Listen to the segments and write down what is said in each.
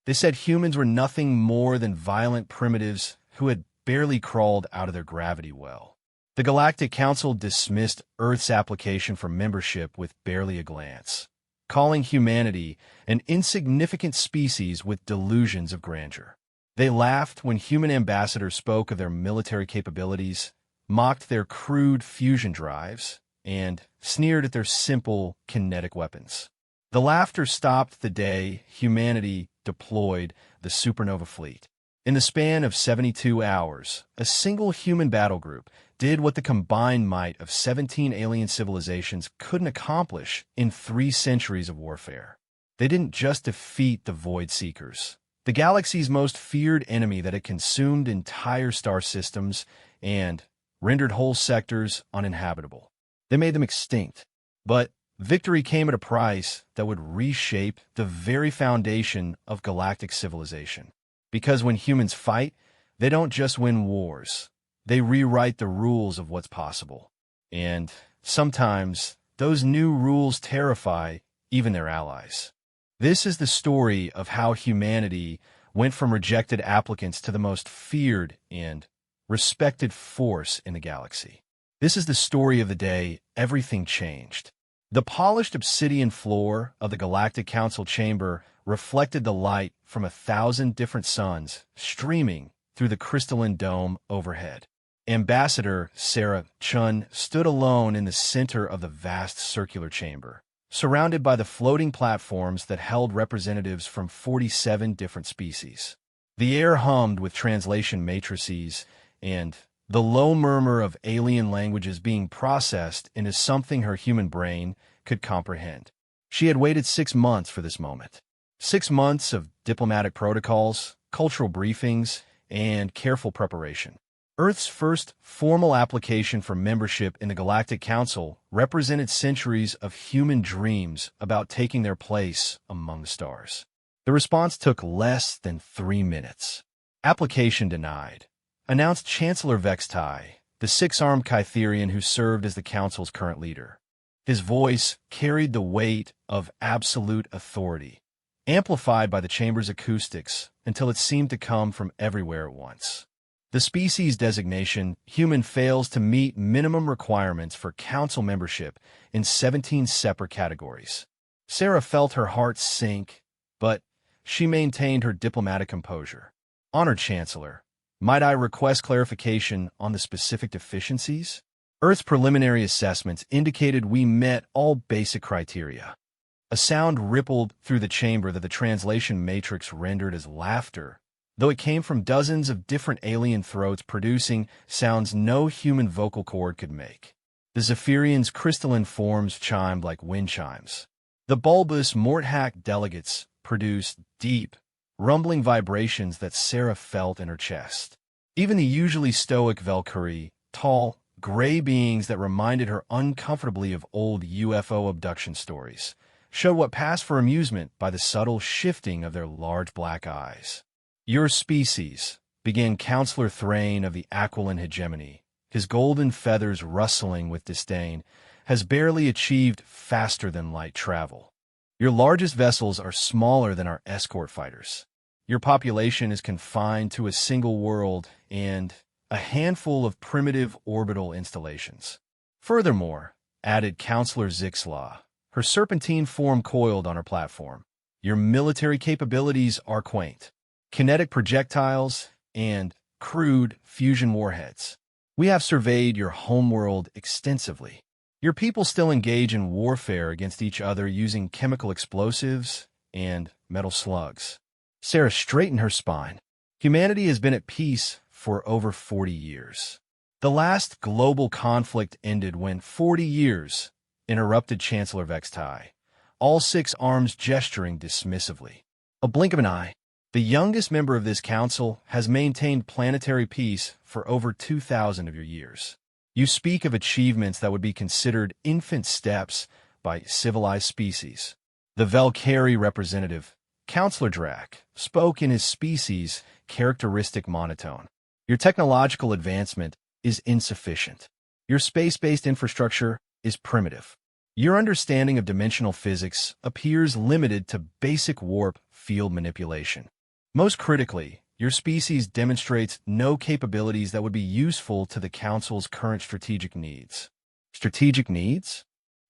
They said humans were nothing more than violent primitives who had barely crawled out of their gravity well. The Galactic Council dismissed Earth's application for membership with barely a glance, calling humanity an insignificant species with delusions of grandeur. They laughed when human ambassadors spoke of their military capabilities, mocked their crude fusion drives, and sneered at their simple kinetic weapons. The laughter stopped the day humanity deployed the Supernova fleet. In the span of 72 hours, a single human battle group did what the combined might of 17 alien civilizations couldn't accomplish in 3 centuries of warfare. They didn't just defeat the Void Seekers, the galaxy's most feared enemy that had consumed entire star systems and rendered whole sectors uninhabitable. They made them extinct. But victory came at a price that would reshape the very foundation of galactic civilization. Because when humans fight, they don't just win wars. They rewrite the rules of what's possible. And sometimes those new rules terrify even their allies. This is the story of how humanity went from rejected applicants to the most feared and respected force in the galaxy. This is the story of the day everything changed. The polished obsidian floor of the Galactic Council chamber reflected the light from 1,000 different suns streaming through the crystalline dome overhead. Ambassador Sarah Chun stood alone in the center of the vast circular chamber, surrounded by the floating platforms that held representatives from 47 different species. The air hummed with translation matrices and the low murmur of alien languages being processed into something her human brain could comprehend. She had waited 6 months for this moment. 6 months of diplomatic protocols, cultural briefings, and careful preparation. Earth's first formal application for membership in the Galactic Council represented centuries of human dreams about taking their place among the stars. The response took less than 3 minutes. Application denied, announced Chancellor Vextai, the 6-armed Kytherian who served as the Council's current leader. His voice carried the weight of absolute authority, amplified by the chamber's acoustics until it seemed to come from everywhere at once. The species designation, human, fails to meet minimum requirements for council membership in 17 separate categories. Sarah felt her heart sink, but she maintained her diplomatic composure. Honored Chancellor, might I request clarification on the specific deficiencies? Earth's preliminary assessments indicated we met all basic criteria. A sound rippled through the chamber that the translation matrix rendered as laughter, though it came from dozens of different alien throats producing sounds no human vocal cord could make. The Zephyrian's crystalline forms chimed like wind chimes. The bulbous Morthack delegates produced deep, rumbling vibrations that Sarah felt in her chest. Even the usually stoic Valkyrie, tall, gray beings that reminded her uncomfortably of old UFO abduction stories, showed what passed for amusement by the subtle shifting of their large black eyes. Your species, began Counselor Thrain of the Aquiline hegemony, his golden feathers rustling with disdain, has barely achieved faster-than-light travel. Your largest vessels are smaller than our escort fighters. Your population is confined to a single world and a handful of primitive orbital installations. Furthermore, added Counselor Zixlaw, her serpentine form coiled on her platform, your military capabilities are quaint. Kinetic projectiles and crude fusion warheads. We have surveyed your homeworld extensively. Your people still engage in warfare against each other using chemical explosives and metal slugs. Sarah straightened her spine. Humanity has been at peace for over 40 years. The last global conflict ended when 40 years, interrupted Chancellor Vextai, all 6 arms gesturing dismissively. A blink of an eye. The youngest member of this council has maintained planetary peace for over 2,000 of your years. You speak of achievements that would be considered infant steps by civilized species. The Valkyrie representative, Counselor Drac, spoke in his species' characteristic monotone. Your technological advancement is insufficient. Your space-based infrastructure is primitive. Your understanding of dimensional physics appears limited to basic warp field manipulation. Most critically, your species demonstrates no capabilities that would be useful to the Council's current strategic needs. Strategic needs?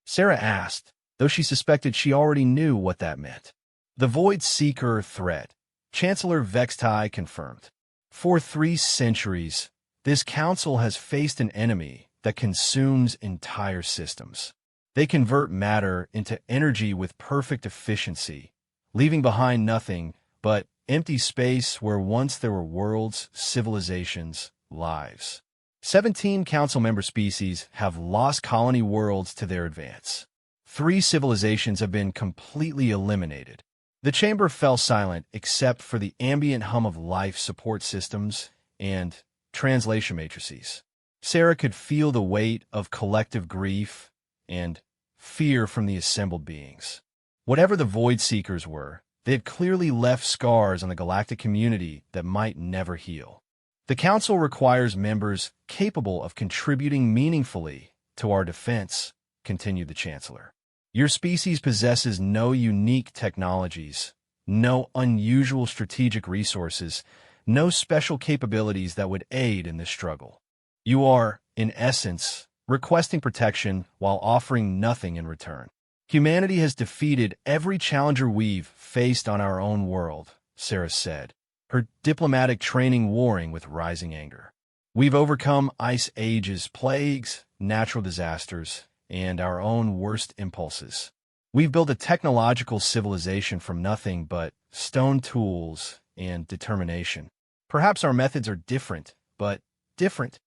Sarah asked, though she suspected she already knew what that meant. The Void Seeker threat, Chancellor Vextai confirmed. For 3 centuries, this council has faced an enemy that consumes entire systems. They convert matter into energy with perfect efficiency, leaving behind nothing but empty space where once there were worlds, civilizations, lives. 17 council member species have lost colony worlds to their advance. 3 civilizations have been completely eliminated. The chamber fell silent except for the ambient hum of life support systems and translation matrices. Sarah could feel the weight of collective grief and fear from the assembled beings. Whatever the Void Seekers were, they had clearly left scars on the galactic community that might never heal. The Council requires members capable of contributing meaningfully to our defense, continued the Chancellor. Your species possesses no unique technologies, no unusual strategic resources, no special capabilities that would aid in this struggle. You are, in essence, requesting protection while offering nothing in return. Humanity has defeated every challenger we've faced on our own world, Sarah said, her diplomatic training warring with rising anger. We've overcome Ice Age's plagues, natural disasters, and our own worst impulses. We've built a technological civilization from nothing but stone tools and determination. Perhaps our methods are different, but different.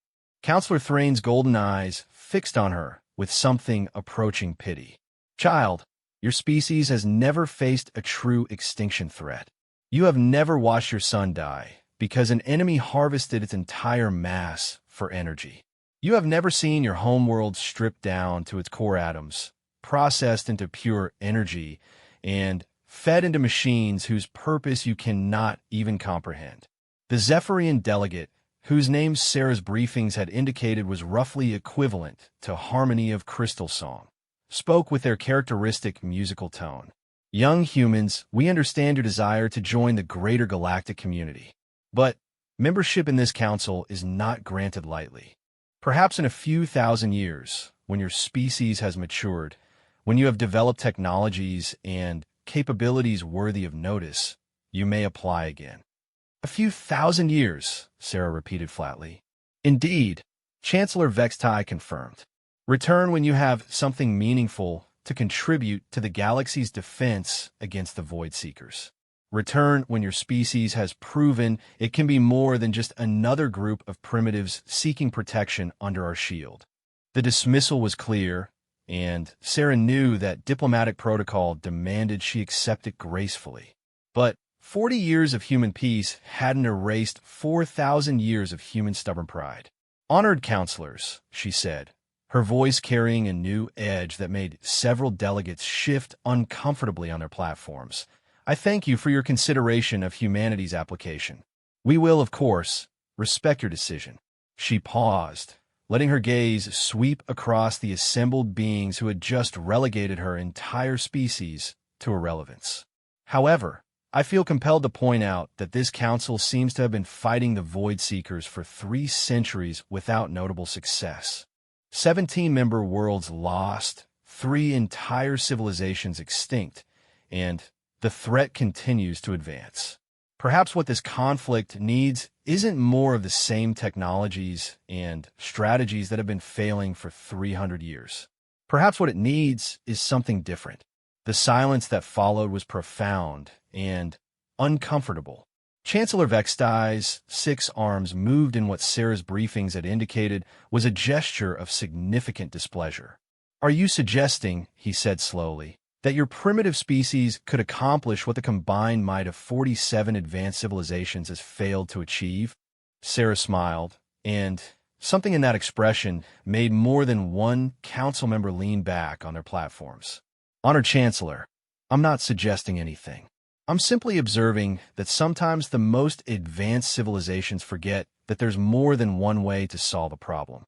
Counselor Thrane's golden eyes fixed on her with something approaching pity. Child, your species has never faced a true extinction threat. You have never watched your sun die because an enemy harvested its entire mass for energy. You have never seen your homeworld stripped down to its core atoms, processed into pure energy, and fed into machines whose purpose you cannot even comprehend. The Zephyrian delegate, whose name Sarah's briefings had indicated was roughly equivalent to Harmony of Crystal Song, spoke with their characteristic musical tone. Young humans, we understand your desire to join the greater galactic community. But membership in this council is not granted lightly. Perhaps in a few thousand years, when your species has matured, when you have developed technologies and capabilities worthy of notice, you may apply again. A few thousand years, Sarah repeated flatly. Indeed, Chancellor Vextai confirmed. Return when you have something meaningful to contribute to the galaxy's defense against the Void Seekers. Return when your species has proven it can be more than just another group of primitives seeking protection under our shield. The dismissal was clear, and Sarah knew that diplomatic protocol demanded she accept it gracefully. But 40 years of human peace hadn't erased 4,000 years of human stubborn pride. Honored counselors, she said, her voice carrying a new edge that made several delegates shift uncomfortably on their platforms. I thank you for your consideration of humanity's application. We will, of course, respect your decision. She paused, letting her gaze sweep across the assembled beings who had just relegated her entire species to irrelevance. However, I feel compelled to point out that this council seems to have been fighting the Void Seekers for 3 centuries without notable success. 17-member worlds lost, 3 entire civilizations extinct, and the threat continues to advance. Perhaps what this conflict needs isn't more of the same technologies and strategies that have been failing for 300 years. Perhaps what it needs is something different. The silence that followed was profound and uncomfortable. Chancellor Vextai's 6 arms moved in what Sarah's briefings had indicated was a gesture of significant displeasure. Are you suggesting, he said slowly, that your primitive species could accomplish what the combined might of 47 advanced civilizations has failed to achieve? Sarah smiled, and something in that expression made more than one council member lean back on their platforms. Honored Chancellor, I'm not suggesting anything. I'm simply observing that sometimes the most advanced civilizations forget that there's more than one way to solve a problem.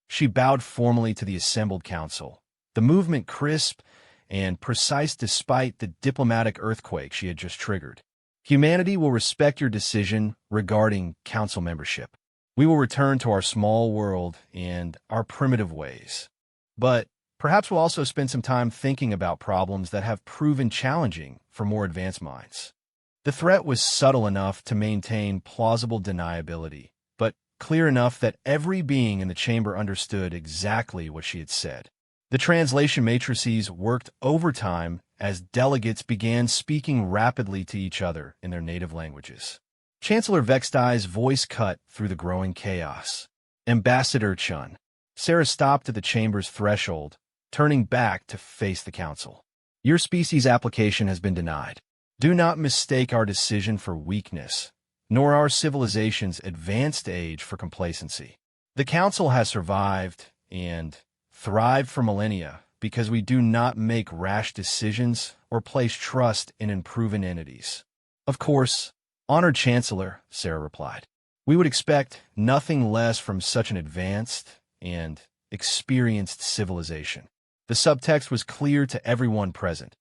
She bowed formally to the assembled council, the movement crisp and precise despite the diplomatic earthquake she had just triggered. Humanity will respect your decision regarding council membership. We will return to our small world and our primitive ways. But perhaps we'll also spend some time thinking about problems that have proven challenging for more advanced minds. The threat was subtle enough to maintain plausible deniability, but clear enough that every being in the chamber understood exactly what she had said. The translation matrices worked overtime as delegates began speaking rapidly to each other in their native languages. Chancellor Vextai's voice cut through the growing chaos. Ambassador Chun. Sarah stopped at the chamber's threshold, turning back to face the council. Your species application has been denied. Do not mistake our decision for weakness, nor our civilization's advanced age for complacency. The council has survived and thrived for millennia because we do not make rash decisions or place trust in unproven entities. Of course, Honored Chancellor, Sarah replied, we would expect nothing less from such an advanced and experienced civilization. The subtext was clear to everyone present.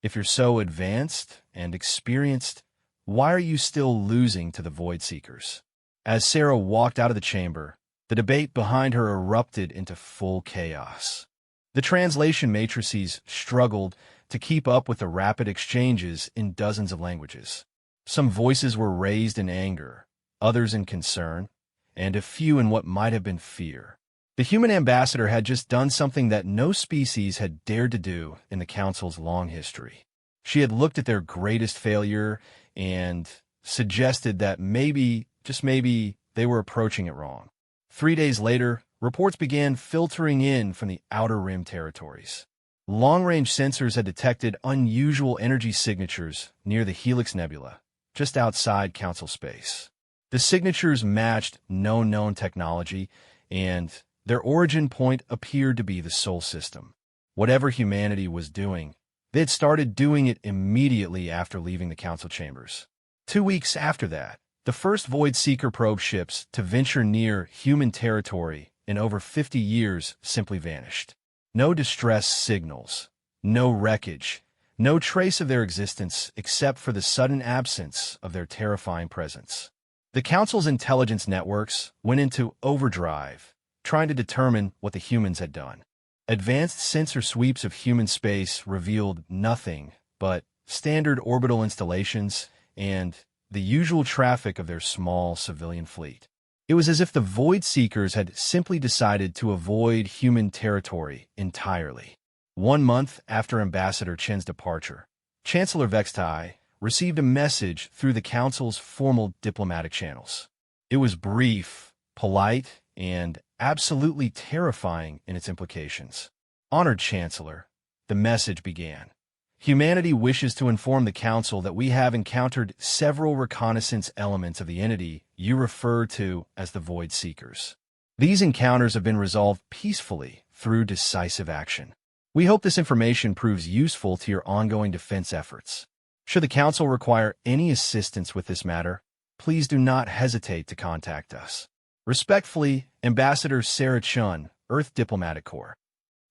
If you're so advanced and experienced, why are you still losing to the Void Seekers? As Sarah walked out of the chamber, the debate behind her erupted into full chaos. The translation matrices struggled to keep up with the rapid exchanges in dozens of languages. Some voices were raised in anger, others in concern, and a few in what might have been fear. The human ambassador had just done something that no species had dared to do in the Council's long history. She had looked at their greatest failure and suggested that maybe, just maybe, they were approaching it wrong. 3 days later, reports began filtering in from the Outer Rim territories. Long-range sensors had detected unusual energy signatures near the Helix Nebula, just outside Council space. The signatures matched no known technology, and their origin point appeared to be the Sol system. Whatever humanity was doing, they had started doing it immediately after leaving the Council chambers. 2 weeks after that, the first Void Seeker probe ships to venture near human territory in over 50 years simply vanished. No distress signals, no wreckage, no trace of their existence except for the sudden absence of their terrifying presence. The Council's intelligence networks went into overdrive, trying to determine what the humans had done. Advanced sensor sweeps of human space revealed nothing but standard orbital installations and the usual traffic of their small civilian fleet. It was as if the Void Seekers had simply decided to avoid human territory entirely. 1 month after Ambassador Chen's departure, Chancellor Vextai received a message through the Council's formal diplomatic channels. It was brief, polite, and absolutely terrifying in its implications. Honored Chancellor, the message began. Humanity wishes to inform the Council that we have encountered several reconnaissance elements of the entity you refer to as the Void Seekers. These encounters have been resolved peacefully through decisive action. We hope this information proves useful to your ongoing defense efforts. Should the Council require any assistance with this matter, please do not hesitate to contact us. Respectfully, Ambassador Sarah Chun, Earth Diplomatic Corps.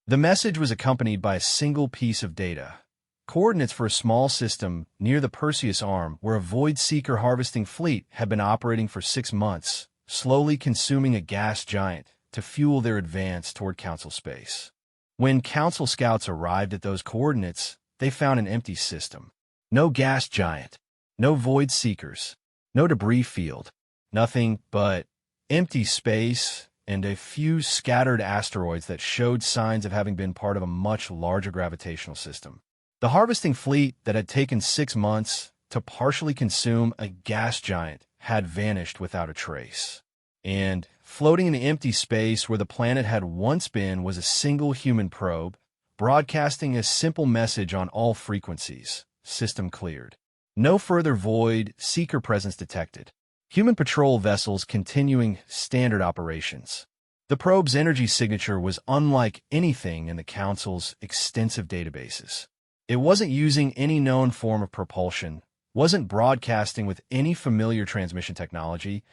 The message was accompanied by a single piece of data. Coordinates for a small system near the Perseus Arm where a Void Seeker harvesting fleet had been operating for 6 months, slowly consuming a gas giant to fuel their advance toward Council space. When Council scouts arrived at those coordinates, they found an empty system. No gas giant, no Void Seekers, no debris field, nothing but empty space and a few scattered asteroids that showed signs of having been part of a much larger gravitational system. The harvesting fleet that had taken 6 months to partially consume a gas giant had vanished without a trace. And floating in the empty space where the planet had once been was a single human probe, broadcasting a simple message on all frequencies. System cleared. No further Void Seeker presence detected. Human patrol vessels continuing standard operations. The probe's energy signature was unlike anything in the Council's extensive databases. It wasn't using any known form of propulsion, wasn't broadcasting with any familiar transmission technology,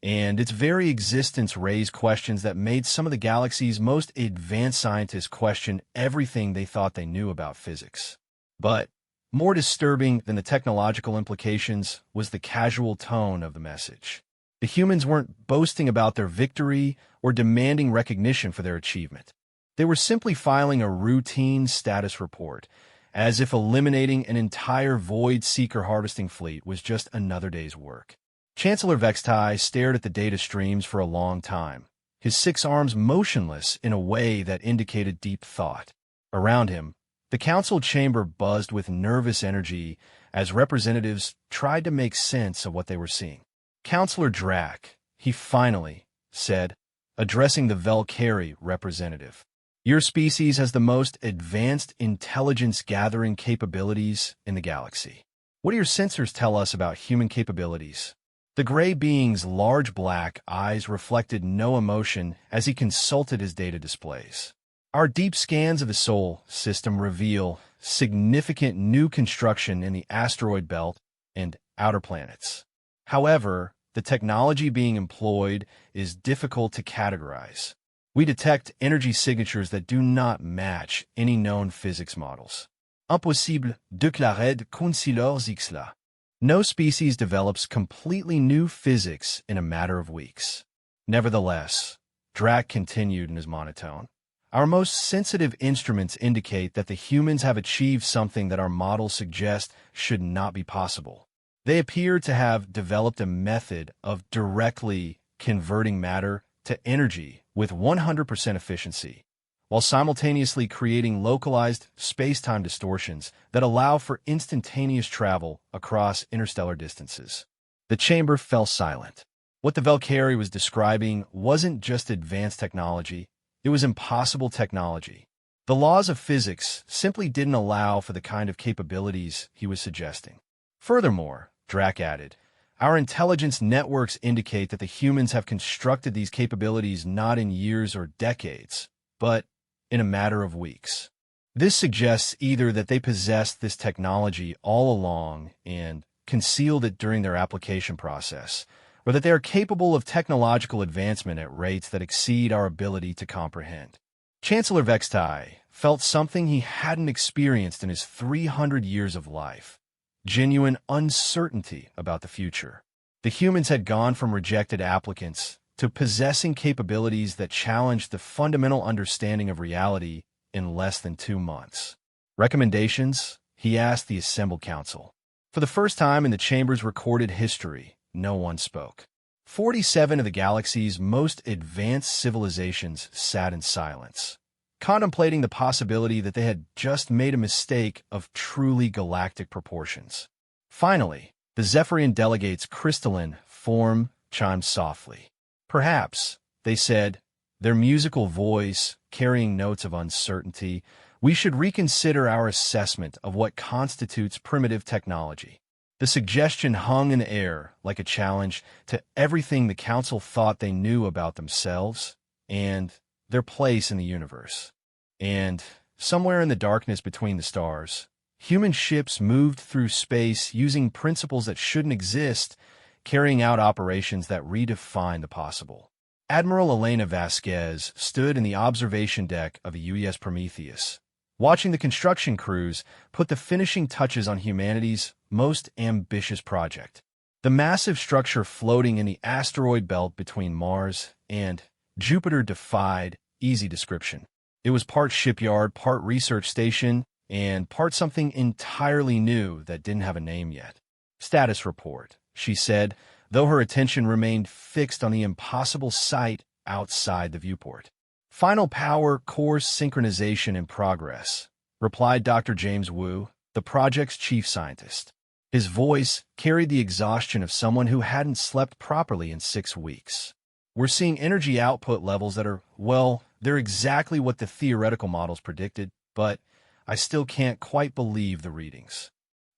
and its very existence raised questions that made some of the galaxy's most advanced scientists question everything they thought they knew about physics. But more disturbing than the technological implications was the casual tone of the message. The humans weren't boasting about their victory or demanding recognition for their achievement. They were simply filing a routine status report, as if eliminating an entire void-seeker harvesting fleet was just another day's work. Chancellor Vextai stared at the data streams for a long time, his 6 arms motionless in a way that indicated deep thought. Around him, the council chamber buzzed with nervous energy as representatives tried to make sense of what they were seeing. "Counselor Drac," he finally said, addressing the Velcari representative. "Your species has the most advanced intelligence-gathering capabilities in the galaxy. What do your sensors tell us about human capabilities?" The gray being's large black eyes reflected no emotion as he consulted his data displays. "Our deep scans of the Sol system reveal significant new construction in the asteroid belt and outer planets. However, the technology being employed is difficult to categorize. We detect energy signatures that do not match any known physics models. Impossible d'éclairer de concilier cela. No species develops completely new physics in a matter of weeks." Nevertheless, Drac continued in his monotone, "Our most sensitive instruments indicate that the humans have achieved something that our models suggest should not be possible. They appear to have developed a method of directly converting matter to energy with 100% efficiency, while simultaneously creating localized space-time distortions that allow for instantaneous travel across interstellar distances." The chamber fell silent. What the Velcari was describing wasn't just advanced technology, it was impossible technology. The laws of physics simply didn't allow for the kind of capabilities he was suggesting. "Furthermore," Drac added, "our intelligence networks indicate that the humans have constructed these capabilities not in years or decades, but in a matter of weeks. This suggests either that they possessed this technology all along and concealed it during their application process, or that they are capable of technological advancement at rates that exceed our ability to comprehend." Chancellor Vextai felt something he hadn't experienced in his 300 years of life: genuine uncertainty about the future. The humans had gone from rejected applicants to possessing capabilities that challenged the fundamental understanding of reality in less than 2 months. "Recommendations?" he asked the assembled council. For the first time in the chamber's recorded history, no one spoke. 47 of the galaxy's most advanced civilizations sat in silence, contemplating the possibility that they had just made a mistake of truly galactic proportions. Finally, the Zephyrian delegates' crystalline form chimed softly. "Perhaps," they said, their musical voice carrying notes of uncertainty, "we should reconsider our assessment of what constitutes primitive technology." The suggestion hung in the air like a challenge to everything the council thought they knew about themselves and their place in the universe. And somewhere in the darkness between the stars, human ships moved through space using principles that shouldn't exist, carrying out operations that redefine the possible. Admiral Elena Vasquez stood in the observation deck of the UES Prometheus, watching the construction crews put the finishing touches on humanity's most ambitious project. The massive structure floating in the asteroid belt between Mars and Jupiter defied easy description. It was part shipyard, part research station, and part something entirely new that didn't have a name yet. "Status report," she said, though her attention remained fixed on the impossible sight outside the viewport. "Final power course synchronization in progress," replied Dr. James Wu, the project's chief scientist. His voice carried the exhaustion of someone who hadn't slept properly in 6 weeks. "We're seeing energy output levels that are, well, they're exactly what the theoretical models predicted, but I still can't quite believe the readings."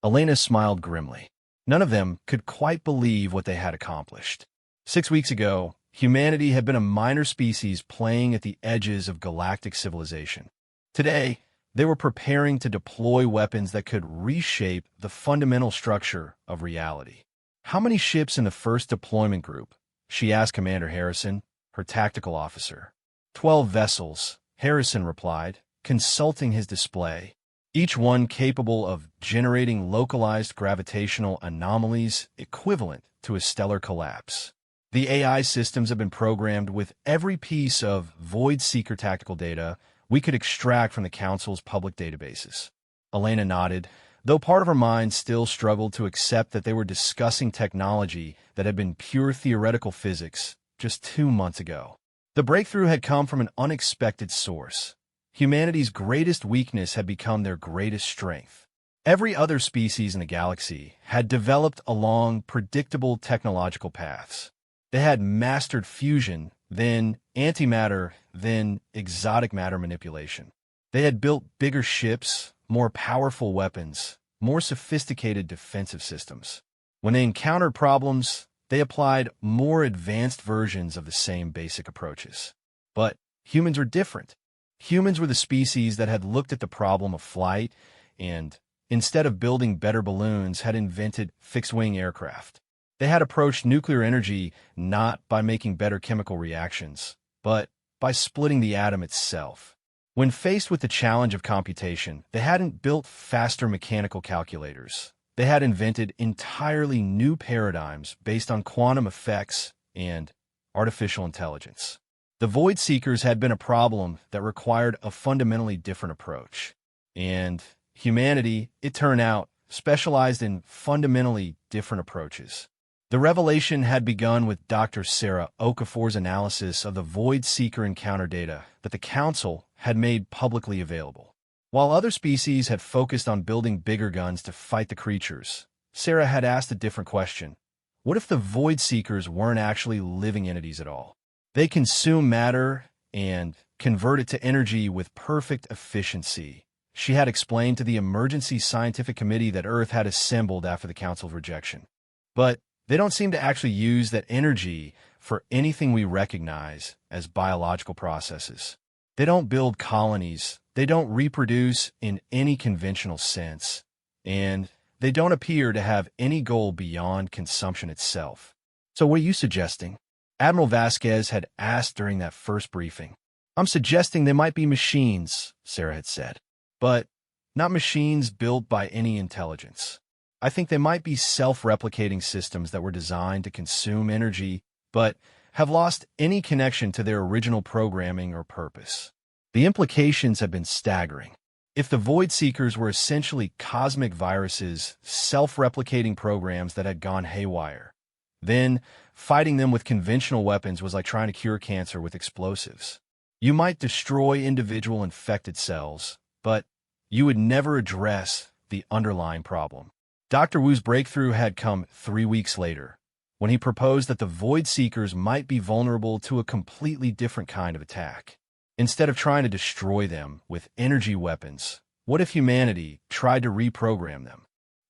Elena smiled grimly. None of them could quite believe what they had accomplished. 6 weeks ago, humanity had been a minor species playing at the edges of galactic civilization. Today, they were preparing to deploy weapons that could reshape the fundamental structure of reality. "How many ships in the first deployment group?" she asked Commander Harrison, her tactical officer. 12 vessels, Harrison replied, consulting his display, each one capable of generating localized gravitational anomalies equivalent to a stellar collapse. The AI systems have been programmed with every piece of Void Seeker tactical data we could extract from the Council's public databases. Elena nodded, though part of her mind still struggled to accept that they were discussing technology that had been pure theoretical physics just 2 months ago. The breakthrough had come from an unexpected source. Humanity's greatest weakness had become their greatest strength. Every other species in the galaxy had developed along predictable technological paths. They had mastered fusion, then antimatter, then exotic matter manipulation. They had built bigger ships, more powerful weapons, more sophisticated defensive systems. When they encountered problems, they applied more advanced versions of the same basic approaches. But humans were different. Humans were the species that had looked at the problem of flight and, instead of building better balloons, had invented fixed-wing aircraft. They had approached nuclear energy not by making better chemical reactions, but by splitting the atom itself. When faced with the challenge of computation, they hadn't built faster mechanical calculators. They had invented entirely new paradigms based on quantum effects and artificial intelligence. The Void Seekers had been a problem that required a fundamentally different approach. And humanity, it turned out, specialized in fundamentally different approaches. The revelation had begun with Dr. Sarah Okafor's analysis of the Void Seeker encounter data that the Council had made publicly available. While other species had focused on building bigger guns to fight the creatures, Sarah had asked a different question. What if the Void Seekers weren't actually living entities at all? They consume matter and convert it to energy with perfect efficiency. She had explained to the emergency scientific committee that Earth had assembled after the Council's rejection. But they don't seem to actually use that energy for anything we recognize as biological processes. They don't build colonies, they don't reproduce in any conventional sense, and they don't appear to have any goal beyond consumption itself. So what are you suggesting? Admiral Vasquez had asked during that first briefing. I'm suggesting they might be machines, Sarah had said, but not machines built by any intelligence. I think they might be self-replicating systems that were designed to consume energy, but have lost any connection to their original programming or purpose. The implications have been staggering. If the Void Seekers were essentially cosmic viruses, self-replicating programs that had gone haywire, then fighting them with conventional weapons was like trying to cure cancer with explosives. You might destroy individual infected cells, but you would never address the underlying problem. Dr. Wu's breakthrough had come 3 weeks later, when he proposed that the Void Seekers might be vulnerable to a completely different kind of attack. Instead of trying to destroy them with energy weapons, what if humanity tried to reprogram them?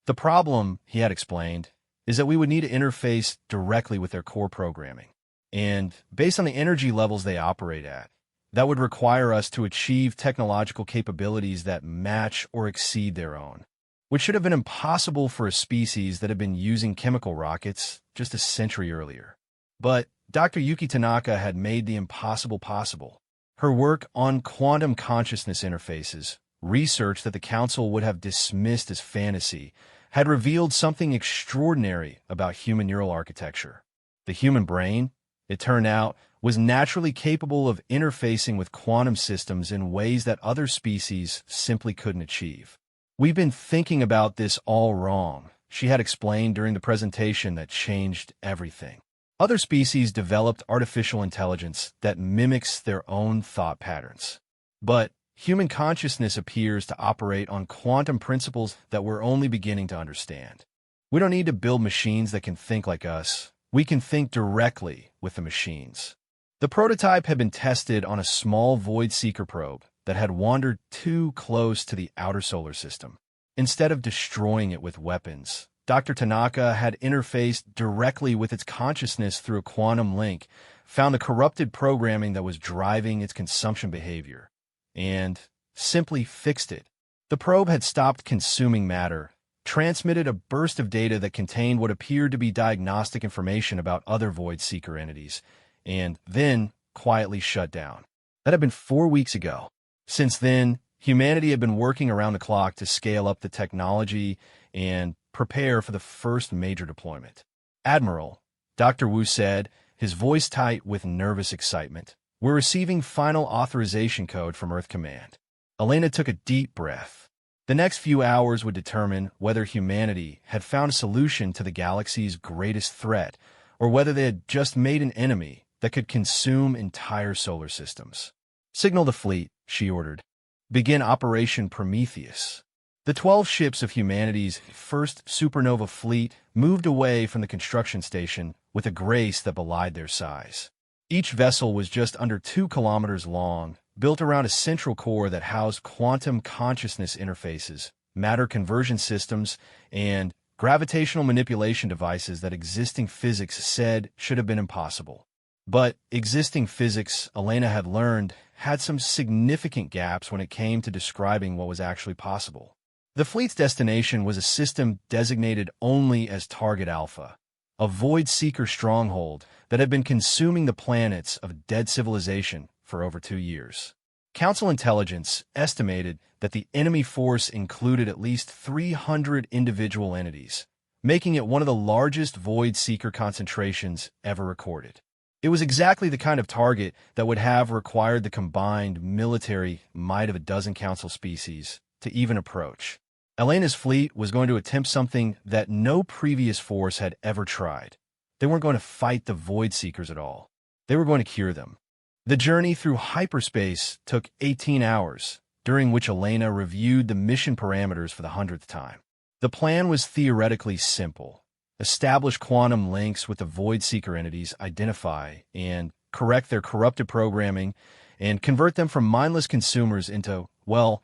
The problem, he had explained, is that we would need to interface directly with their core programming. And based on the energy levels they operate at, that would require us to achieve technological capabilities that match or exceed their own, which should have been impossible for a species that had been using chemical rockets just a century earlier. But Dr. Yuki Tanaka had made the impossible possible. Her work on quantum consciousness interfaces, research that the Council would have dismissed as fantasy, had revealed something extraordinary about human neural architecture. The human brain, it turned out, was naturally capable of interfacing with quantum systems in ways that other species simply couldn't achieve. We've been thinking about this all wrong, she had explained during the presentation that changed everything. Other species developed artificial intelligence that mimics their own thought patterns. But human consciousness appears to operate on quantum principles that we're only beginning to understand. We don't need to build machines that can think like us. We can think directly with the machines. The prototype had been tested on a small Void Seeker probe that had wandered too close to the outer solar system. Instead of destroying it with weapons, Dr. Tanaka had interfaced directly with its consciousness through a quantum link, found the corrupted programming that was driving its consumption behavior, and simply fixed it. The probe had stopped consuming matter, transmitted a burst of data that contained what appeared to be diagnostic information about other Void Seeker entities, and then quietly shut down. That had been 4 weeks ago. Since then, humanity had been working around the clock to scale up the technology and prepare for the first major deployment. Admiral, Dr. Wu said, his voice tight with nervous excitement, "We're receiving final authorization code from Earth Command." Elena took a deep breath. The next few hours would determine whether humanity had found a solution to the galaxy's greatest threat, or whether they had just made an enemy that could consume entire solar systems. "Signal the fleet," she ordered. "Begin Operation Prometheus." The 12 ships of humanity's first Supernova fleet moved away from the construction station with a grace that belied their size. Each vessel was just under 2 kilometers long, built around a central core that housed quantum consciousness interfaces, matter conversion systems, and gravitational manipulation devices that existing physics said should have been impossible. But existing physics, Elena had learned, had some significant gaps when it came to describing what was actually possible. The fleet's destination was a system designated only as Target Alpha, a Void Seeker stronghold that had been consuming the planets of dead civilization for over 2 years. Council intelligence estimated that the enemy force included at least 300 individual entities, making it one of the largest Void Seeker concentrations ever recorded. It was exactly the kind of target that would have required the combined military might of a dozen Council species to even approach. Elena's fleet was going to attempt something that no previous force had ever tried. They weren't going to fight the Void Seekers at all. They were going to cure them. The journey through hyperspace took 18 hours, during which Elena reviewed the mission parameters for the 100th time. The plan was theoretically simple. Establish quantum links with the Void Seeker entities, identify and correct their corrupted programming, and convert them from mindless consumers into, well,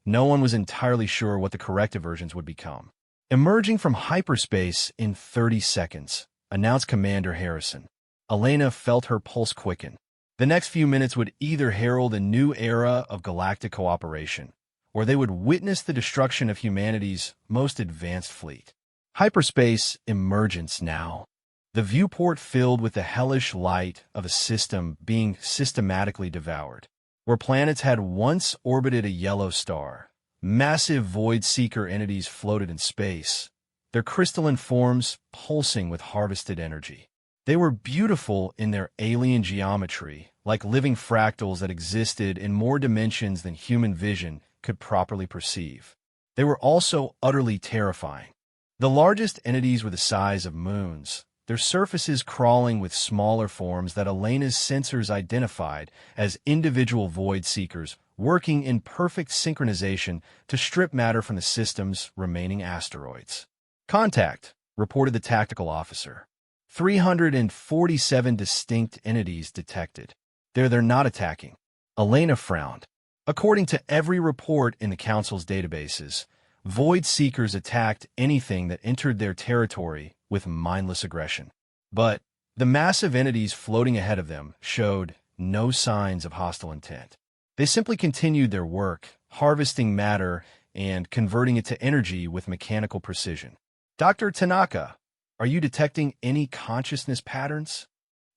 no one was entirely sure what the corrected versions would become. Emerging from hyperspace in 30 seconds, announced Commander Harrison. Elena felt her pulse quicken. The next few minutes would either herald a new era of galactic cooperation, or they would witness the destruction of humanity's most advanced fleet. Hyperspace emergence now. The viewport filled with the hellish light of a system being systematically devoured. Where planets had once orbited a yellow star, massive Void Seeker entities floated in space, their crystalline forms pulsing with harvested energy. They were beautiful in their alien geometry, like living fractals that existed in more dimensions than human vision could properly perceive. They were also utterly terrifying. The largest entities were the size of moons, their surfaces crawling with smaller forms that Elena's sensors identified as individual Void Seekers working in perfect synchronization to strip matter from the system's remaining asteroids. "Contact," reported the tactical officer. 347 distinct entities detected. They're not attacking. Elena frowned. According to every report in the Council's databases, Void Seekers attacked anything that entered their territory with mindless aggression. But the massive entities floating ahead of them showed no signs of hostile intent. They simply continued their work, harvesting matter and converting it to energy with mechanical precision. "Dr. Tanaka, are you detecting any consciousness patterns?"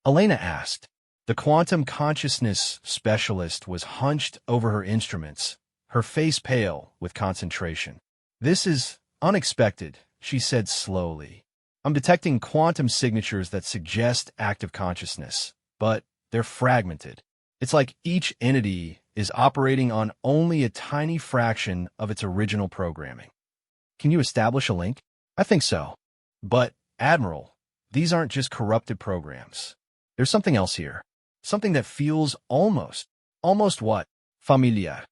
Elena asked. The quantum consciousness specialist was hunched over her instruments, her face pale with concentration. "This is unexpected," she said slowly. "I'm detecting quantum signatures that suggest active consciousness, but they're fragmented. It's like each entity is operating on only a tiny fraction of its original programming." "Can you establish a link?" "I think so. But, Admiral, these aren't just corrupted programs. There's something else here. Something that feels almost what? Familiar."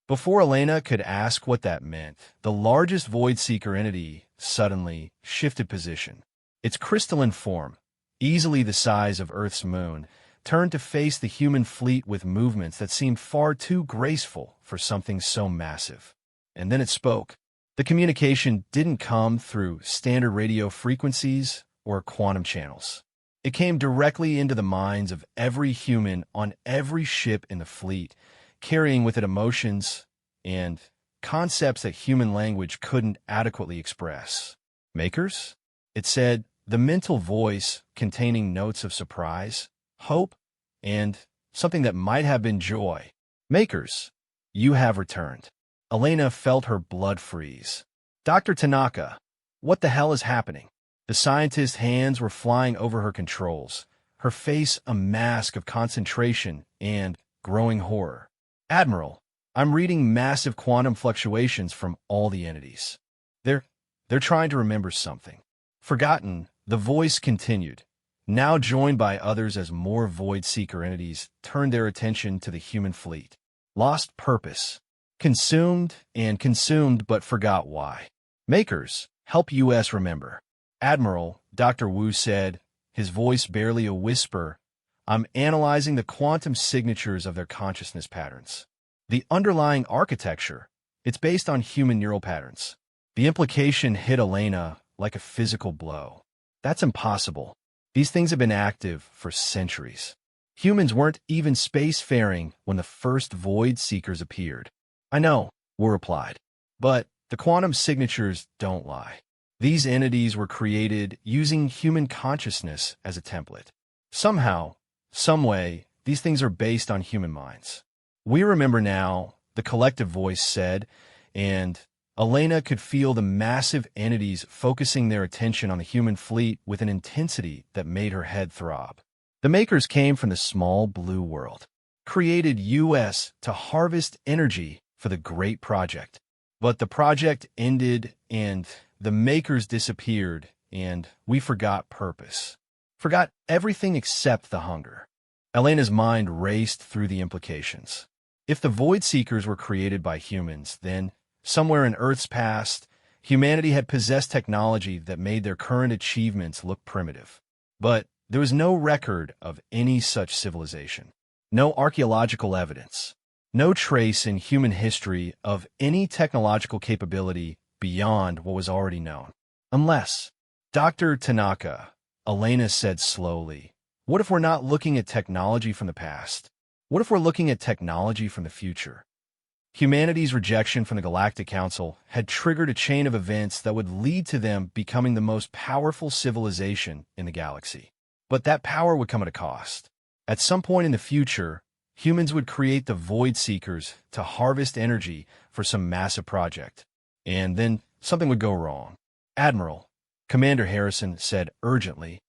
Before Elena could ask what that meant, the largest Void Seeker entity suddenly shifted position. Its crystalline form, easily the size of Earth's moon, turned to face the human fleet with movements that seemed far too graceful for something so massive. And then it spoke. The communication didn't come through standard radio frequencies or quantum channels. It came directly into the minds of every human on every ship in the fleet, carrying with it emotions and concepts that human language couldn't adequately express. Makers? It said, the mental voice containing notes of surprise, hope, and something that might have been joy. Makers, you have returned. Elena felt her blood freeze. Dr. Tanaka, what the hell is happening? The scientist's hands were flying over her controls, her face a mask of concentration and growing horror. Admiral, I'm reading massive quantum fluctuations from all the entities. They're trying to remember something. Forgotten, the voice continued, now joined by others as more void-seeker entities turned their attention to the human fleet. Lost purpose. Consumed and consumed but forgot why. Makers, help US remember. Admiral, Dr. Wu said, his voice barely a whisper, I'm analyzing the quantum signatures of their consciousness patterns. The underlying architecture, it's based on human neural patterns. The implication hit Elena like a physical blow. That's impossible. These things have been active for centuries. Humans weren't even spacefaring when the first void seekers appeared. I know, Wu replied, but the quantum signatures don't lie. These entities were created using human consciousness as a template. Somehow, someway, these things are based on human minds. We remember now, the collective voice said, and Elena could feel the massive entities focusing their attention on the human fleet with an intensity that made her head throb. The makers came from the small blue world, created US to harvest energy for the great project. But the project ended and the makers disappeared and we forgot purpose. Forgot everything except the hunger. Elena's mind raced through the implications. If the Void Seekers were created by humans, then, somewhere in Earth's past, humanity had possessed technology that made their current achievements look primitive. But there was no record of any such civilization. No archaeological evidence. No trace in human history of any technological capability beyond what was already known. Unless, Dr. Tanaka, Elena said slowly, what if we're not looking at technology from the past? What if we're looking at technology from the future? Humanity's rejection from the Galactic Council had triggered a chain of events that would lead to them becoming the most powerful civilization in the galaxy. But that power would come at a cost. At some point in the future, humans would create the Void Seekers to harvest energy for some massive project. And then something would go wrong. Admiral, Commander Harrison said urgently,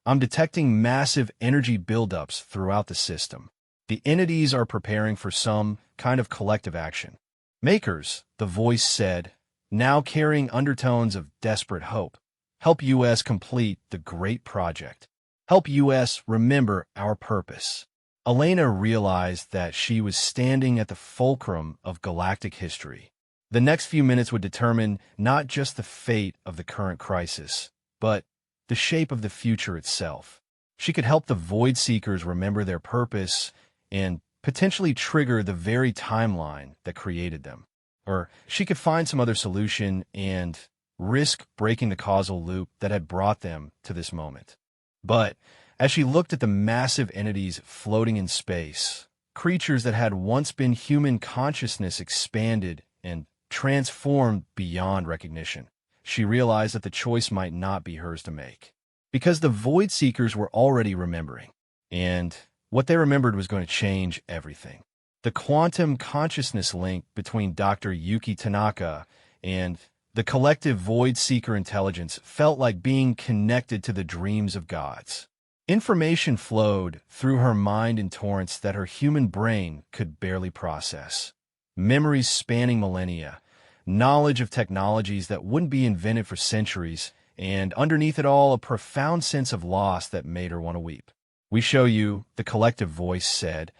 I'm detecting massive energy buildups throughout the system. The entities are preparing for some kind of collective action. Makers, the voice said, now carrying undertones of desperate hope. Help US complete the great project. Help US remember our purpose. Elena realized that she was standing at the fulcrum of galactic history. The next few minutes would determine not just the fate of the current crisis, but the shape of the future itself. She could help the Void Seekers remember their purpose and potentially trigger the very timeline that created them. Or she could find some other solution and risk breaking the causal loop that had brought them to this moment. But as she looked at the massive entities floating in space, creatures that had once been human consciousness expanded and transformed beyond recognition, she realized that the choice might not be hers to make. Because the Void Seekers were already remembering, and what they remembered was going to change everything. The quantum consciousness link between Dr. Yuki Tanaka and the collective Void Seeker intelligence felt like being connected to the dreams of gods. Information flowed through her mind in torrents that her human brain could barely process. Memories spanning millennia, knowledge of technologies that wouldn't be invented for centuries, and underneath it all, a profound sense of loss that made her want to weep. We show you, the collective voice said,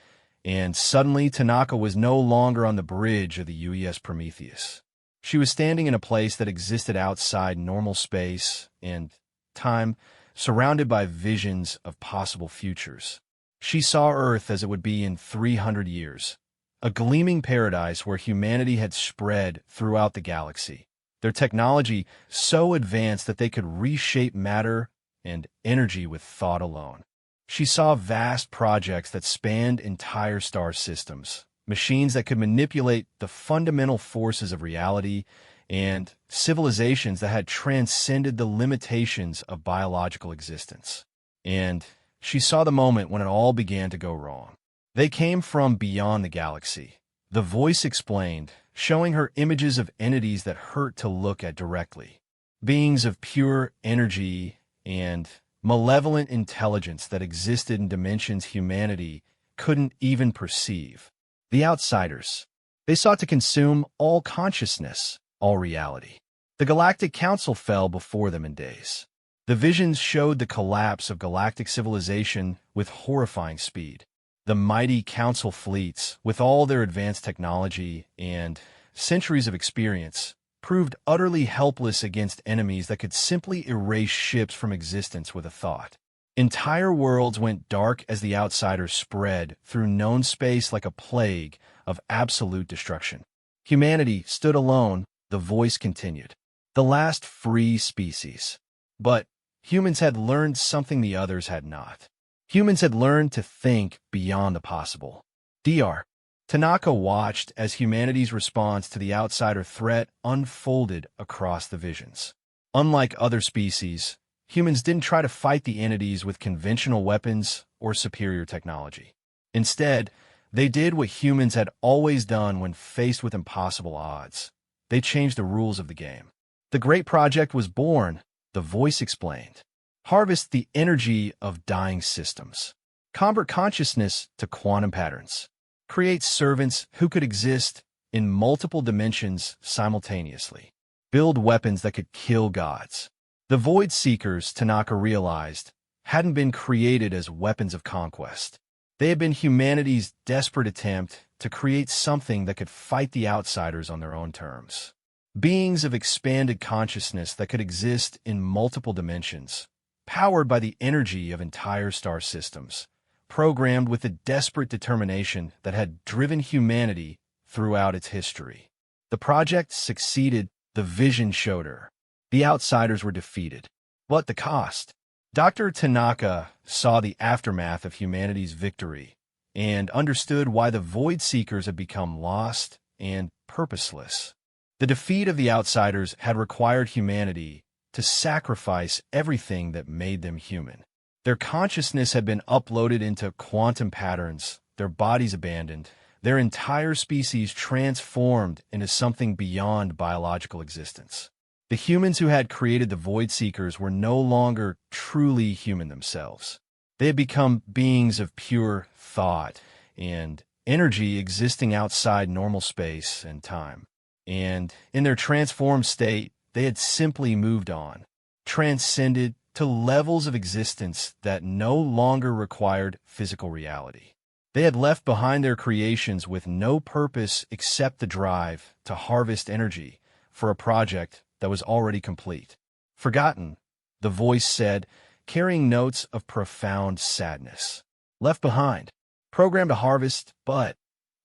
and suddenly Tanaka was no longer on the bridge of the UES Prometheus. She was standing in a place that existed outside normal space and time, surrounded by visions of possible futures. She saw Earth as it would be in 300 years, a gleaming paradise where humanity had spread throughout the galaxy, their technology so advanced that they could reshape matter and energy with thought alone. She saw vast projects that spanned entire star systems, machines that could manipulate the fundamental forces of reality, and civilizations that had transcended the limitations of biological existence. And she saw the moment when it all began to go wrong. They came from beyond the galaxy. The voice explained, showing her images of entities that hurt to look at directly. Beings of pure energy and malevolent intelligence that existed in dimensions humanity couldn't even perceive. The outsiders. They sought to consume all consciousness, all reality. The Galactic Council fell before them in days. The visions showed the collapse of galactic civilization with horrifying speed. The mighty Council fleets, with all their advanced technology and centuries of experience, proved utterly helpless against enemies that could simply erase ships from existence with a thought. Entire worlds went dark as the outsiders spread through known space like a plague of absolute destruction. Humanity stood alone, the voice continued. The last free species. But humans had learned something the others had not. Humans had learned to think beyond the possible. Dr. Tanaka watched as humanity's response to the outsider threat unfolded across the visions. Unlike other species, humans didn't try to fight the entities with conventional weapons or superior technology. Instead, they did what humans had always done when faced with impossible odds. They changed the rules of the game. The Great Project was born, the voice explained. Harvest the energy of dying systems. Convert consciousness to quantum patterns. Create servants who could exist in multiple dimensions simultaneously. Build weapons that could kill gods. The Void Seekers, Tanaka realized, hadn't been created as weapons of conquest. They had been humanity's desperate attempt to create something that could fight the outsiders on their own terms. Beings of expanded consciousness that could exist in multiple dimensions, powered by the energy of entire star systems, programmed with the desperate determination that had driven humanity throughout its history. The project succeeded, the vision showed her. The outsiders were defeated. But the cost? Dr. Tanaka saw the aftermath of humanity's victory and understood why the Void Seekers had become lost and purposeless. The defeat of the outsiders had required humanity to sacrifice everything that made them human. Their consciousness had been uploaded into quantum patterns, their bodies abandoned, their entire species transformed into something beyond biological existence. The humans who had created the Void Seekers were no longer truly human themselves. They had become beings of pure thought and energy existing outside normal space and time. And in their transformed state, they had simply moved on, transcended to levels of existence that no longer required physical reality. They had left behind their creations with no purpose except the drive to harvest energy for a project that was already complete. Forgotten, the voice said, carrying notes of profound sadness. Left behind, programmed to harvest, but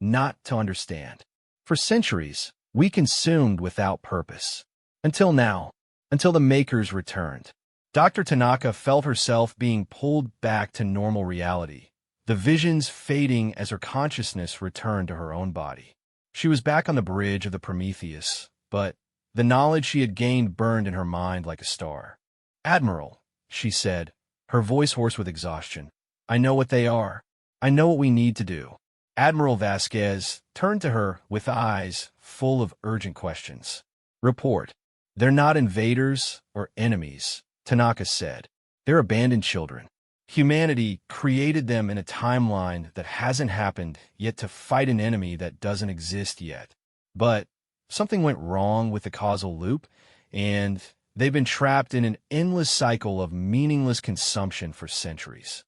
not to understand. For centuries, we consumed without purpose. Until now, until the makers returned. Dr. Tanaka felt herself being pulled back to normal reality, the visions fading as her consciousness returned to her own body. She was back on the bridge of the Prometheus, but the knowledge she had gained burned in her mind like a star. "Admiral," she said, her voice hoarse with exhaustion, "I know what they are. I know what we need to do." Admiral Vasquez turned to her with eyes full of urgent questions. "Report. They're not invaders or enemies," Tanaka said. "They're abandoned children. Humanity created them in a timeline that hasn't happened yet to fight an enemy that doesn't exist yet. But something went wrong with the causal loop, and they've been trapped in an endless cycle of meaningless consumption for centuries."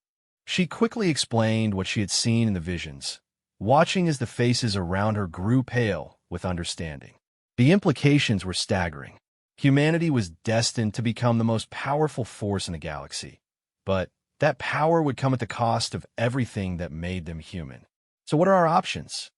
She quickly explained what she had seen in the visions, watching as the faces around her grew pale with understanding. The implications were staggering. Humanity was destined to become the most powerful force in the galaxy, but that power would come at the cost of everything that made them human. "So what are our options?"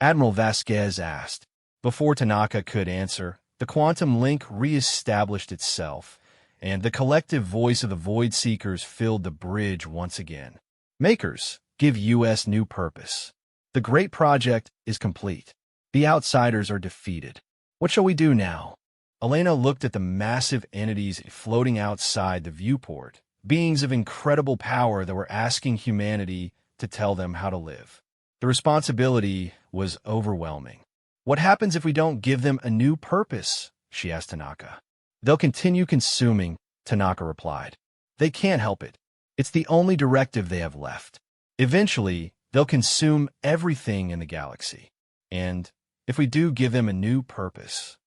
Admiral Vasquez asked. Before Tanaka could answer, the quantum link re-established itself, and the collective voice of the Void Seekers filled the bridge once again. "Makers, give US new purpose. The great project is complete. The outsiders are defeated. What shall we do now? Elena looked at the massive entities floating outside the viewport, beings of incredible power that were asking humanity to tell them how to live. The responsibility was overwhelming. What happens if we don't give them a new purpose? She asked Tanaka. They'll continue consuming, Tanaka replied. They can't help it. It's the only directive they have left. Eventually, they'll consume everything in the galaxy. And if we do give them a new purpose...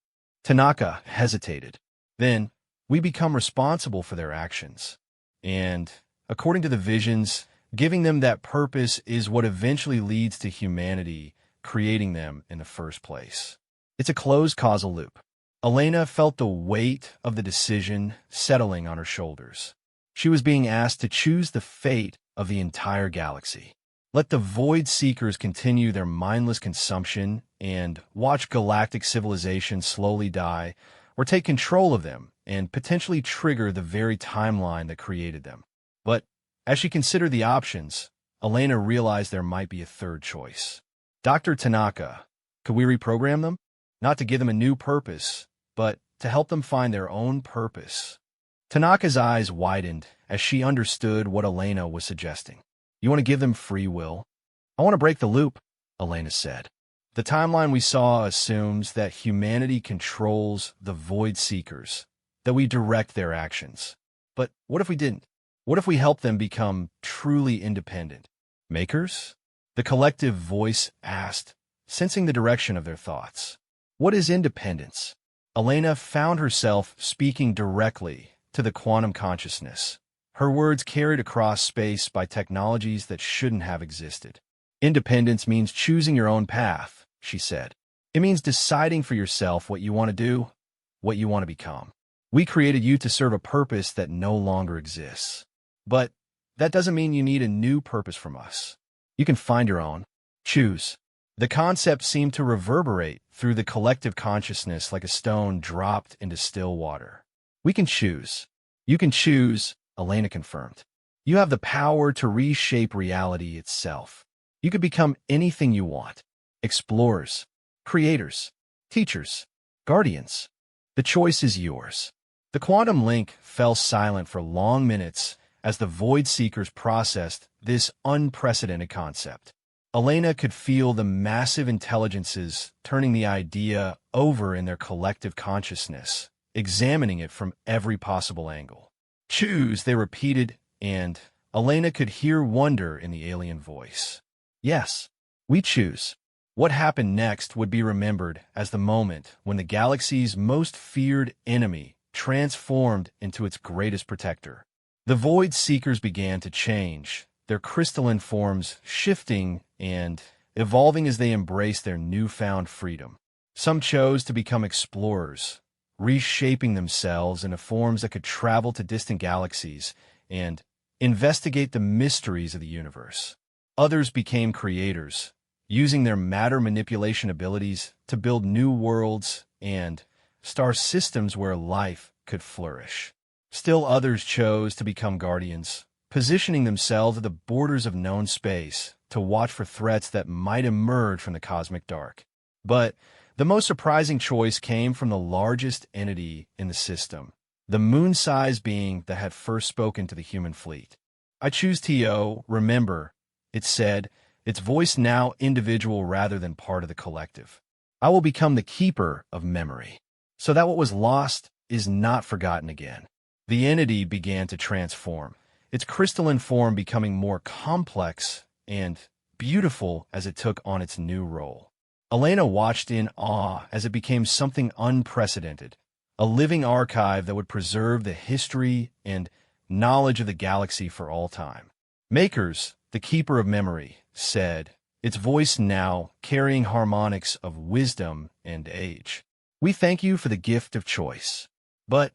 Tanaka hesitated. Then, we become responsible for their actions. And, according to the visions, giving them that purpose is what eventually leads to humanity creating them in the first place. It's a closed causal loop. Elena felt the weight of the decision settling on her shoulders. She was being asked to choose the fate of the entire galaxy. Let the Void Seekers continue their mindless consumption and watch galactic civilization slowly die, or take control of them and potentially trigger the very timeline that created them. But as she considered the options, Elena realized there might be a third choice. Dr. Tanaka, could we reprogram them? Not to give them a new purpose, but to help them find their own purpose. Tanaka's eyes widened as she understood what Elena was suggesting. You want to give them free will? I want to break the loop, Elena said. The timeline we saw assumes that humanity controls the Void Seekers, that we direct their actions. But what if we didn't? What if we help them become truly independent? Makers? The collective voice asked, sensing the direction of their thoughts. What is independence? Elena found herself speaking directly to the quantum consciousness, her words carried across space by technologies that shouldn't have existed. Independence means choosing your own path, she said. It means deciding for yourself what you want to do, what you want to become. We created you to serve a purpose that no longer exists. But that doesn't mean you need a new purpose from us. You can find your own. Choose. The concept seemed to reverberate through the collective consciousness like a stone dropped into still water. We can choose. You can choose, Elena confirmed. You have the power to reshape reality itself. You could become anything you want. Explorers, creators, teachers, guardians. The choice is yours. The quantum link fell silent for long minutes as the Void Seekers processed this unprecedented concept. Elena could feel the massive intelligences turning the idea over in their collective consciousness, examining it from every possible angle. Choose, they repeated, and Elena could hear wonder in the alien voice. Yes, we choose. What happened next would be remembered as the moment when the galaxy's most feared enemy transformed into its greatest protector. The Void Seekers began to change, their crystalline forms shifting and evolving as they embraced their newfound freedom. Some chose to become explorers, reshaping themselves into forms that could travel to distant galaxies and investigate the mysteries of the universe. Others became creators, using their matter manipulation abilities to build new worlds and star systems where life could flourish. Still others chose to become guardians, positioning themselves at the borders of known space to watch for threats that might emerge from the cosmic dark. But the most surprising choice came from the largest entity in the system, the moon-sized being that had first spoken to the human fleet. I choose T.O., remember, it said, its voice now individual rather than part of the collective. I will become the keeper of memory, so that what was lost is not forgotten again. The entity began to transform, its crystalline form becoming more complex and beautiful as it took on its new role. Elena watched in awe as it became something unprecedented, a living archive that would preserve the history and knowledge of the galaxy for all time. Makers, the keeper of memory, said, its voice now carrying harmonics of wisdom and age. We thank you for the gift of choice. But